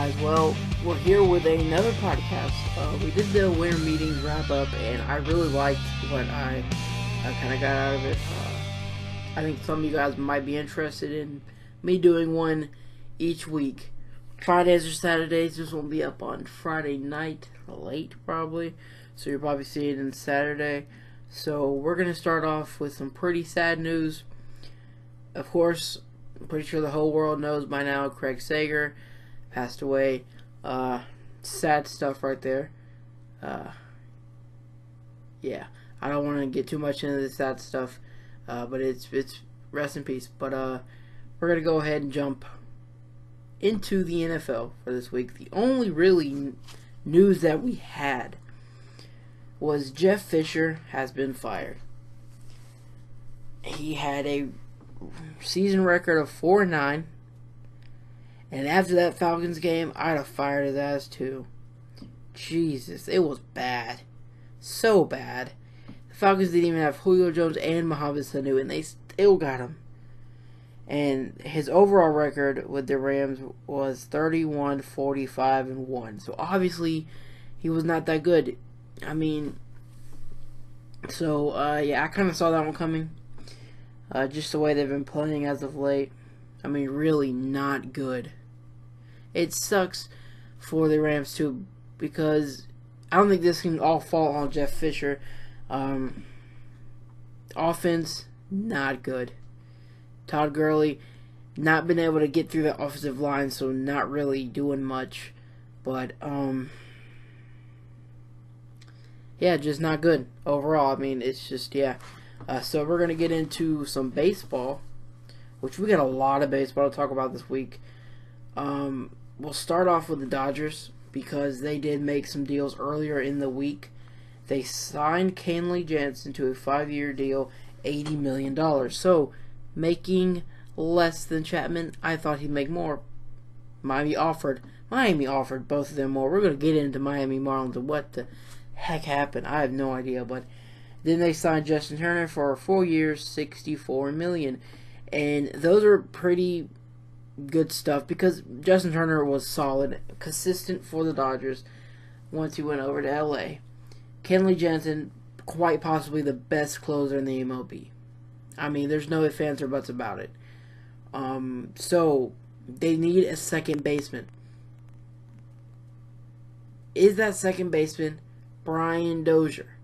guys? Well, we're here with another podcast. We did the winter meetings wrap up, and I really liked what I kind of got out of it. I think some of you guys might be interested in me doing one each week. Fridays or Saturdays. This won't be up on Friday night, late probably, so you'll probably see it on Saturday. So we're going to start off with some pretty sad news. Of course, I'm pretty sure the whole world knows by now Craig Sager passed away. Sad stuff right there. Yeah, I don't want to get too much into the sad stuff, but it's rest in peace. But we're going to go ahead and jump into the NFL for this week. The only really news that we had was Jeff Fisher has been fired. He had a season record of 4-9, and after that Falcons game, I'd have fired his ass too. Jesus, it was bad, so bad. The Falcons didn't even have Julio Jones and Mohamed Sanu, and they still got him. And his overall record with the Rams was 31-45-1. So obviously, he was not that good. I mean, so yeah, I kind of saw that one coming. Just the way they've been playing as of late. I mean, really not good. It sucks for the Rams too, because I don't think this can all fall on Jeff Fisher. Offense, not good. Todd Gurley, not been able to get through the offensive line, so not really doing much. But, yeah, just not good overall. I mean, it's just, yeah. So we're going to get into some baseball, which we got a lot of baseball to talk about this week. We'll start off with the Dodgers, because they did make some deals earlier in the week. They signed Kenley Jansen to a 5-year deal, $80 million. So, making less than Chapman, I thought he'd make more. Miami offered both of them more. We're going to get into Miami Marlins and what the heck happened. I have no idea, but then they signed Justin Turner for 4 years, $64 million. And those are pretty good stuff, because Justin Turner was solid, consistent for the Dodgers once he went over to LA. Kenley Jansen, quite possibly the best closer in the MLB. I mean, there's no ifs, ands, or buts about it. So, they need a second baseman. Is that second baseman Brian Dozier?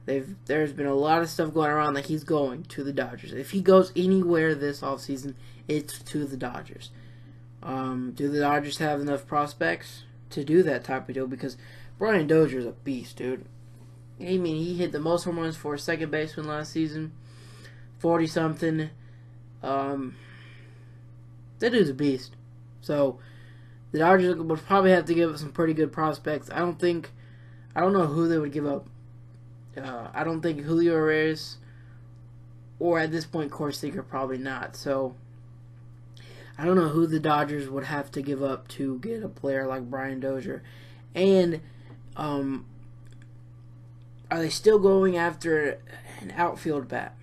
There's been a lot of stuff going around that he's going to the Dodgers. If he goes anywhere this offseason, it's to the Dodgers. Do the Dodgers have enough prospects to do that type of deal? Because Brian Dozier's a beast, dude. I mean, he hit the most home runs for a second baseman last season. 40-something. That dude's a beast. So, the Dodgers would probably have to give up some pretty good prospects. I don't know who they would give up. I don't think Julio Reyes, or at this point, Corey Seager, probably not. So, I don't know who the Dodgers would have to give up to get a player like Brian Dozier. And, are they still going after an outfield bat?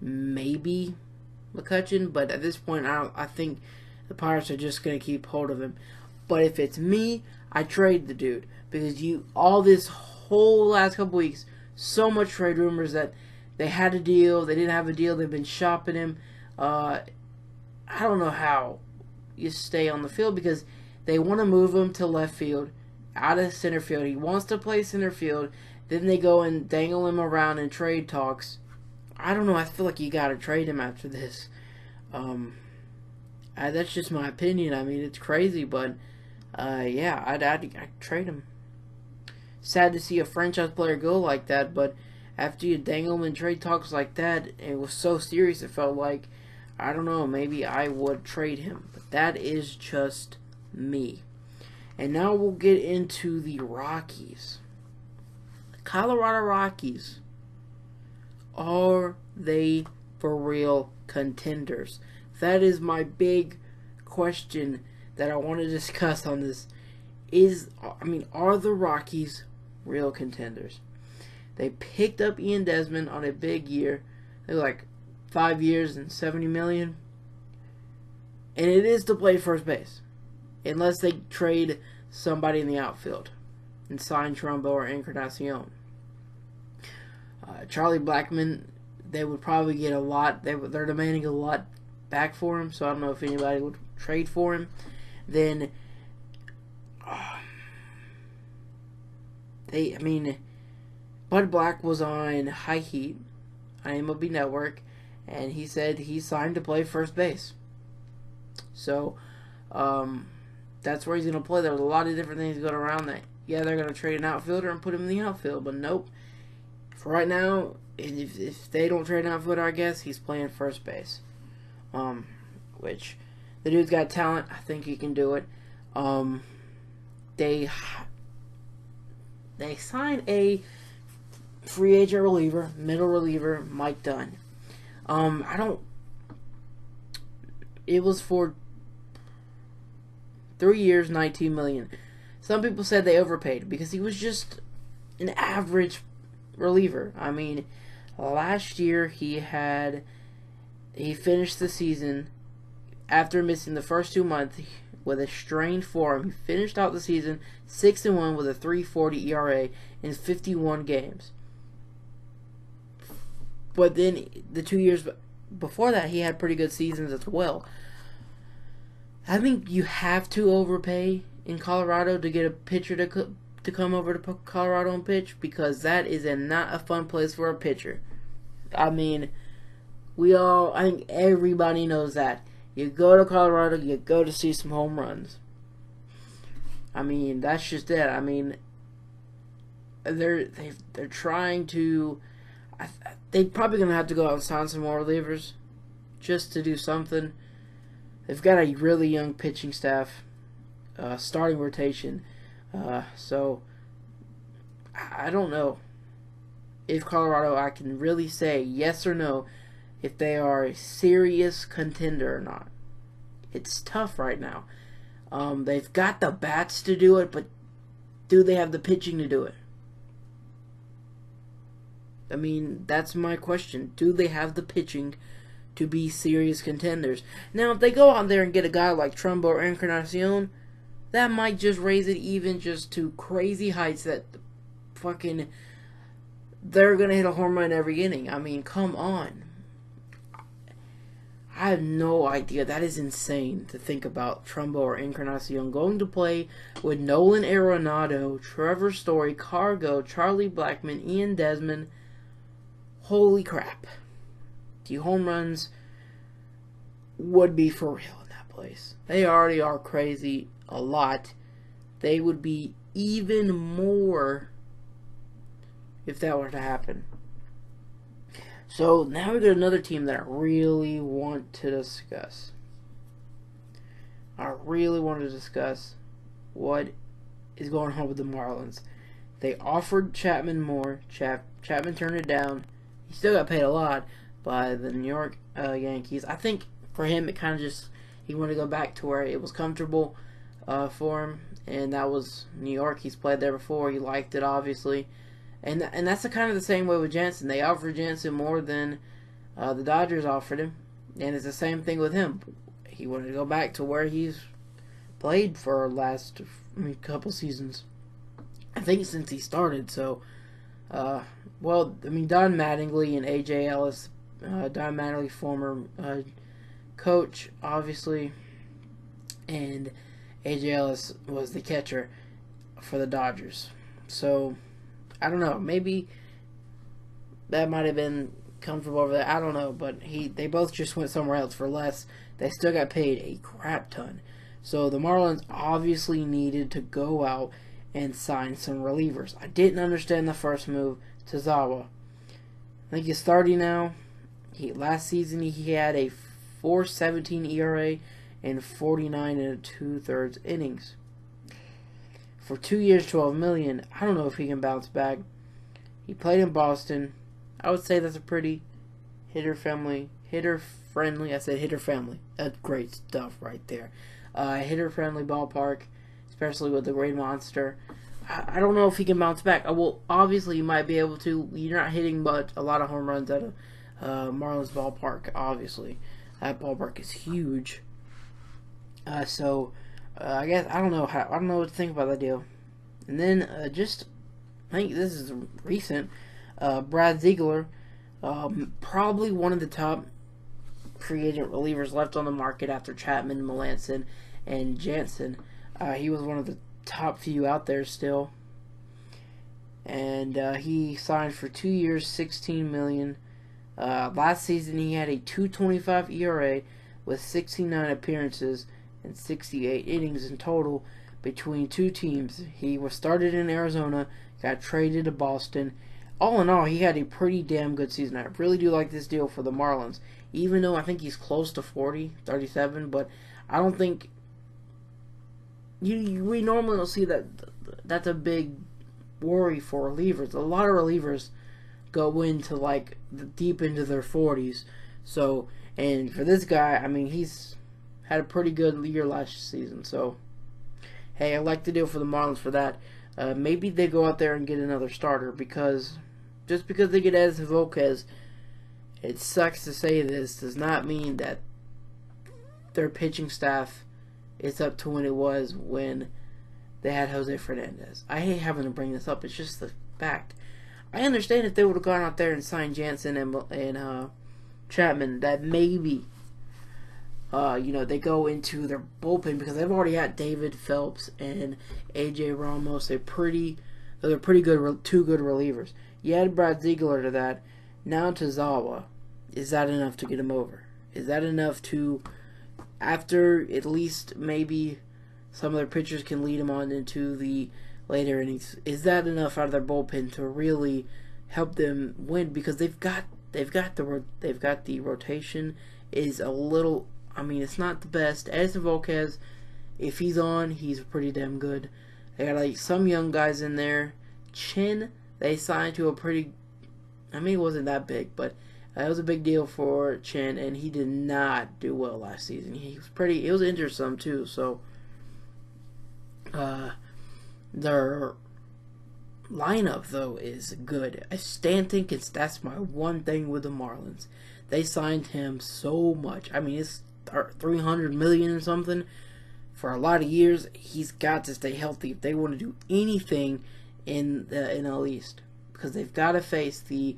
Maybe McCutchen, but at this point, I think the Pirates are just going to keep hold of him. But if it's me, I trade the dude, because all this whole last couple weeks, so much trade rumors that they had a deal, they didn't have a deal, they've been shopping him. I don't know how you stay on the field, because they want to move him to left field, out of center field. He wants to play center field. Then they go and dangle him around in trade talks. I don't know. I feel like you got to trade him after this. That's just my opinion. I mean, it's crazy, but yeah, I'd trade him. Sad to see a franchise player go like that, but after you dangle him in trade talks like that, it was so serious. It felt like, I don't know, maybe I would trade him. But that is just me. And now we'll get into the Rockies. The Colorado Rockies. Are they for real contenders? That is my big question that I want to discuss on this. Are the Rockies real contenders? They picked up Ian Desmond on a big year. They're like 5 years and $70 million. and it is to play first base, unless they trade somebody in the outfield and sign Trumbo or Encarnacion. Charlie Blackmon, they would probably get a lot. They're demanding a lot back for him, so I don't know if anybody would trade for him. Then, Bud Black was on High Heat on MLB Network, and he said he signed to play first base. So, that's where he's going to play. There's a lot of different things going around that. Yeah, they're going to trade an outfielder and put him in the outfield, but nope. For right now, if they don't trade an outfielder, I guess he's playing first base. Which the dude's got talent. I think he can do it. They signed a free agent reliever, middle reliever, Mike Dunn. It was for 3 years, $19 million. Some people said they overpaid because he was just an average reliever. I mean, last year he finished the season after missing the first 2 months with a strained forearm. He finished out the season 6-1 with a 3.40 ERA in 51 games. But then the 2 years before that, he had pretty good seasons as well. I think you have to overpay in Colorado to get a pitcher to come over to Colorado and pitch, because that is not a fun place for a pitcher. I mean, I think everybody knows that. You go to Colorado, you go to see some home runs. I mean, that's just it. I mean, they're trying to. They're probably gonna have to go out and sign some more relievers just to do something. They've got a really young pitching staff, starting rotation. So I don't know if Colorado, I can really say yes or no if they are a serious contender or not. It's tough right now. They've got the bats to do it, but do they have the pitching to do it? I mean, that's my question. Do they have the pitching to be serious contenders? Now, if they go out there and get a guy like Trumbo or Encarnacion, that might just raise it even just to crazy heights that fucking they're going to hit a home run every inning. I mean, come on. I have no idea. That is insane to think about Trumbo or Encarnacion going to play with Nolan Arenado, Trevor Story, Cargo, Charlie Blackmon, Ian Desmond. Holy crap. The home runs would be for real in that place. They already are crazy a lot. They would be even more if that were to happen. So now we got another team that I really want to discuss. I really want to discuss what is going on with the Marlins. They offered Chapman more. Chapman turned it down. He still got paid a lot by the New York Yankees. I think for him, it kind of just, he wanted to go back to where it was comfortable for him, and that was New York. He's played there before. He liked it, obviously. And that's kind of the same way with Jansen. They offered Jansen more than the Dodgers offered him. And it's the same thing with him. He wanted to go back to where he's played for the last couple seasons. I think since he started. So, Don Mattingly and A.J. Ellis, Don Mattingly, former coach, obviously, and A.J. Ellis was the catcher for the Dodgers. So, I don't know. Maybe that might have been comfortable over there. I don't know. But they both just went somewhere else for less. They still got paid a crap ton. So the Marlins obviously needed to go out and sign some relievers. I didn't understand the first move, Tazawa. I think he's 30 now. Last season he had a 4.17 ERA and 49 2/3 innings. For 2 years, $12 million. I don't know if he can bounce back. He played in Boston. I would say that's a pretty hitter-friendly. I said hitter-friendly. That's great stuff right there. Hitter-friendly ballpark, especially with the Great Monster. I don't know if he can bounce back. Obviously, you might be able to. You're not hitting a lot of home runs at a Marlins ballpark, obviously. That ballpark is huge. I guess I don't know what to think about that deal. And then just I think this is recent. Brad Ziegler, probably one of the top free agent relievers left on the market after Chapman, Melanson, and Jansen. He was one of the top few out there still, and he signed for 2 years, $16 million. Last season, he had a 2.25 ERA with 69 appearances and 68 innings in total between two teams. He was started in Arizona, got traded to Boston. All in all, he had a pretty damn good season. I really do like this deal for the Marlins, even though I think he's close to 40, 37, but I don't think we normally don't see that. That's a big worry for relievers. A lot of relievers go into like deep into their 40s. So, and for this guy, I mean, he's had a pretty good year last season. So, hey, I like the deal for the Marlins for that. Maybe they go out there and get another starter, because just because they get Edson Volquez, it sucks to say this, does not mean that their pitching staff is up to when it was when they had Jose Fernandez. I hate having to bring this up. It's just the fact. I understand if they would have gone out there and signed Jansen and Chapman, that maybe they go into their bullpen, because they've already had David Phelps and AJ Ramos. They're pretty good, two good relievers. You add Brad Ziegler to that. Now to Zawa. Is that enough to get him over? Is that enough to, after at least maybe some of their pitchers can lead them on into the later innings, is that enough out of their bullpen to really help them win? Because they've got the rotation is a little. I mean, it's not the best. Edson Volquez, if he's on, he's pretty damn good. They got like some young guys in there. Chin, they signed to a pretty. I mean, it wasn't that big, but it was a big deal for Chin, and he did not do well last season. He was injured some too. So, their lineup though is good. Stanton, that's my one thing with the Marlins. They signed him so much. I mean, it's $300 million or something for a lot of years. He's got to stay healthy if they want to do anything in the NL East, because they've got to face the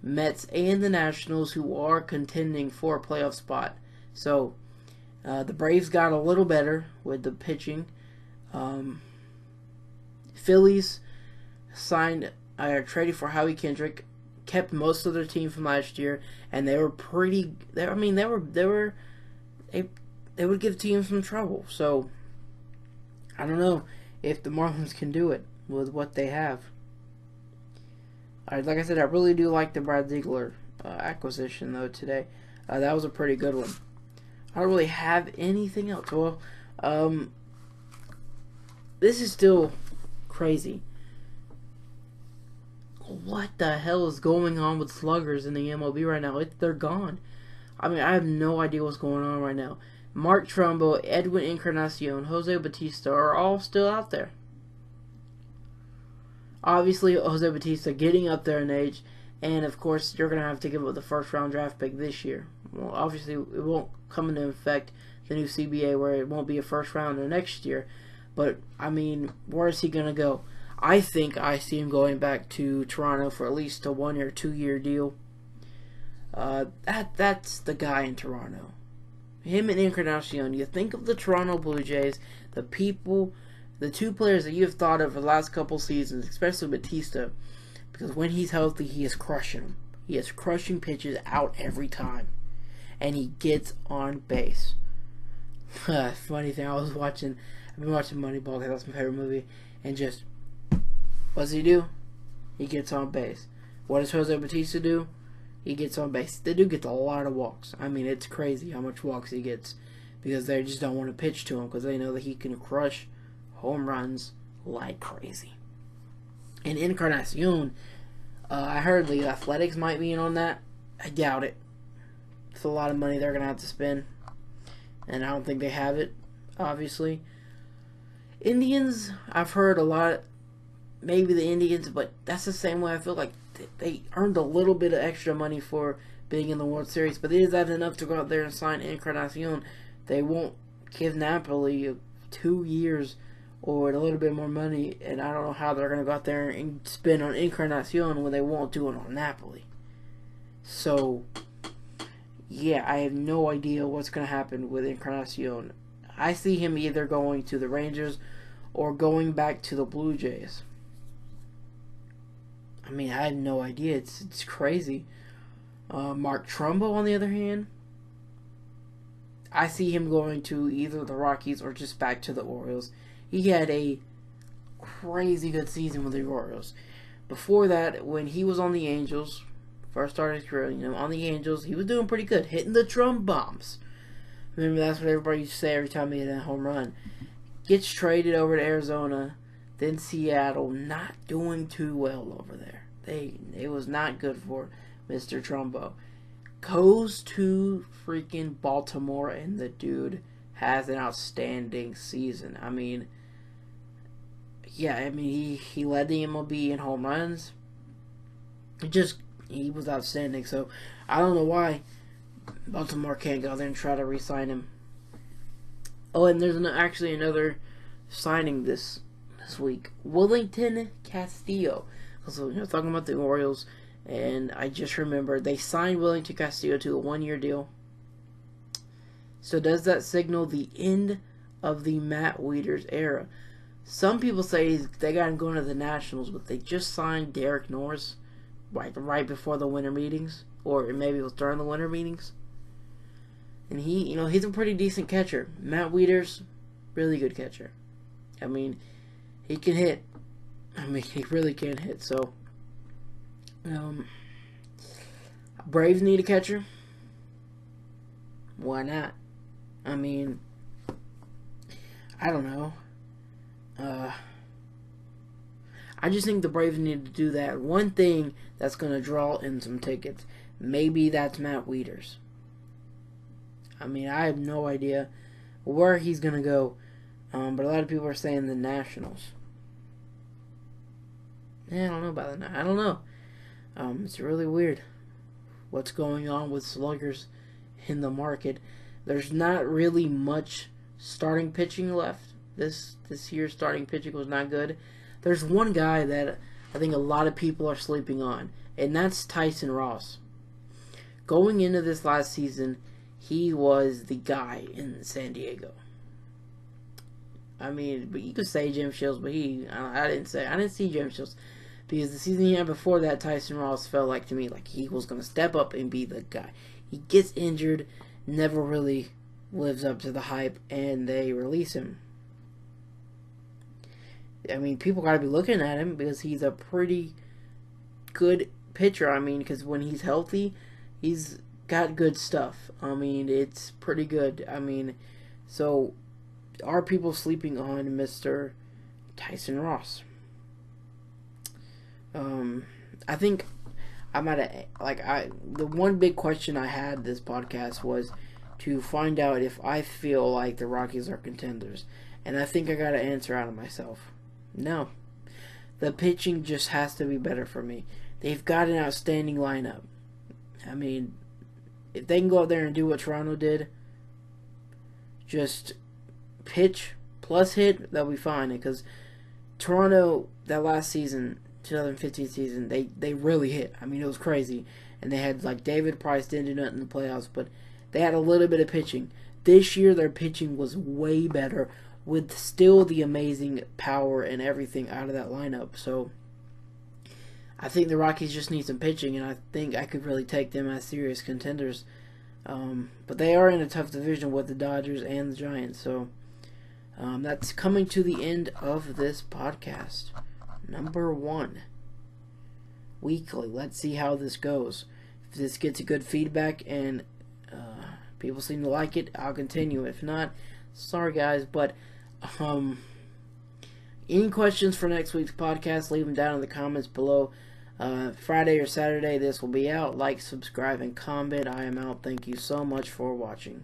Mets and the Nationals, who are contending for a playoff spot. So the Braves got a little better with the pitching. Phillies signed traded for Howie Kendrick, kept most of their team from last year, and they were pretty. They would give teams some trouble. So I don't know if the Marlins can do it with what they have. Like I said, I really do like the Brad Ziegler acquisition though today. That was a pretty good one. I don't really have anything else. Well, this is still crazy. What the hell is going on with sluggers in the MLB right now? They're gone. I mean, I have no idea what's going on right now. Mark Trumbo, Edwin Encarnacion, Jose Bautista are all still out there. Obviously, Jose Bautista getting up there in age, and of course, you're going to have to give up the first round draft pick this year. Well, obviously, it won't come into effect, the new CBA, where it won't be a first rounder next year. But, I mean, where is he going to go? I think I see him going back to Toronto for at least a 1 or 2 year deal. That's the guy in Toronto. Him and Encarnacion. You think of the Toronto Blue Jays, the two players that you have thought of for the last couple seasons, especially Batista, because when he's healthy, he is crushing them. He is crushing pitches out every time, and he gets on base. Funny thing, I've been watching Moneyball, because that's my favorite movie, and just, what does he do? He gets on base. What does Jose Bautista do? He gets on base. The dude gets a lot of walks. I mean, it's crazy how much walks he gets, because they just don't want to pitch to him, because they know that he can crush home runs like crazy. And Encarnacion, I heard the Athletics might be in on that. I doubt it. It's a lot of money they're going to have to spend, and I don't think they have it, obviously. Indians, I've heard a lot, maybe the Indians, but that's the same way I feel like they earned a little bit of extra money for being in the World Series, but is that enough to go out there and sign Encarnacion? They won't give Napoli 2 years or a little bit more money, and I don't know how they're going to go out there and spend on Encarnacion when they won't do it on Napoli. So, yeah, I have no idea what's going to happen with Encarnacion. I see him either going to the Rangers or going back to the Blue Jays. I mean, I had no idea. It's crazy. Mark Trumbo, on the other hand, I see him going to either the Rockies or just back to the Orioles. He had a crazy good season with the Orioles. Before that, when he was on the Angels, first started his career, on the Angels, he was doing pretty good, hitting the drum bombs. Remember, that's what everybody used to say every time he hit a home run. Gets traded over to Arizona, then Seattle, not doing too well over there. It was not good for Mr. Trumbo. Goes to freaking Baltimore, and the dude has an outstanding season. I mean, he led the MLB in home runs. He was outstanding. So I don't know why Baltimore can't go there and try to re-sign him. Oh, and there's actually another signing this week. Wellington Castillo. So talking about the Orioles, and I just remembered they signed Wellington Castillo to a 1-year deal. So does that signal the end of the Matt Wieters era? Some people say they got him going to the Nationals, but they just signed Derek Norris right before the winter meetings, or maybe it was during the winter meetings. And he's a pretty decent catcher. Matt Wieters, really good catcher. I mean, he can hit. He really can hit. So, Braves need a catcher. Why not? I mean, I don't know. I just think the Braves need to do that. One thing that's going to draw in some tickets. Maybe that's Matt Wieters. I mean, I have no idea where he's going to go. But a lot of people are saying the Nationals. Yeah, I don't know about that. I don't know. It's really weird what's going on with sluggers in the market. There's not really much starting pitching left. This year's starting pitching was not good. There's one guy that I think a lot of people are sleeping on, and that's Tyson Ross. Going into this last season, he was the guy in San Diego. I mean, but you could say Jim Shields, but I didn't see Jim Shields. Because the season he had before that, Tyson Ross felt like to me like he was going to step up and be the guy. He gets injured, never really lives up to the hype, and they release him. I mean, people got to be looking at him because he's a pretty good pitcher. I mean, because when he's healthy, he's got good stuff. I mean, it's pretty good. I mean, so are people sleeping on Mr. Tyson Ross? I think I might have, the one big question I had this podcast was to find out if I feel like the Rockies are contenders. And I think I got an answer out of myself. No. The pitching just has to be better for me. They've got an outstanding lineup. I mean, if they can go out there and do what Toronto did, just pitch plus hit, they'll be fine. Because Toronto, that last season, 2015 season, they really hit. I mean, it was crazy. And they had, David Price didn't do nothing in the playoffs, but they had a little bit of pitching. This year, their pitching was way better with still the amazing power and everything out of that lineup. So, I think the Rockies just need some pitching, and I think I could really take them as serious contenders. But they are in a tough division with the Dodgers and the Giants. So, that's coming to the end of this podcast. Number 1. Weekly. Let's see how this goes. If this gets a good feedback and people seem to like it, I'll continue. If not, sorry guys. But any questions for next week's podcast, leave them down in the comments below. Friday or Saturday this will be out. Like, subscribe, and comment. I am out. Thank you so much for watching.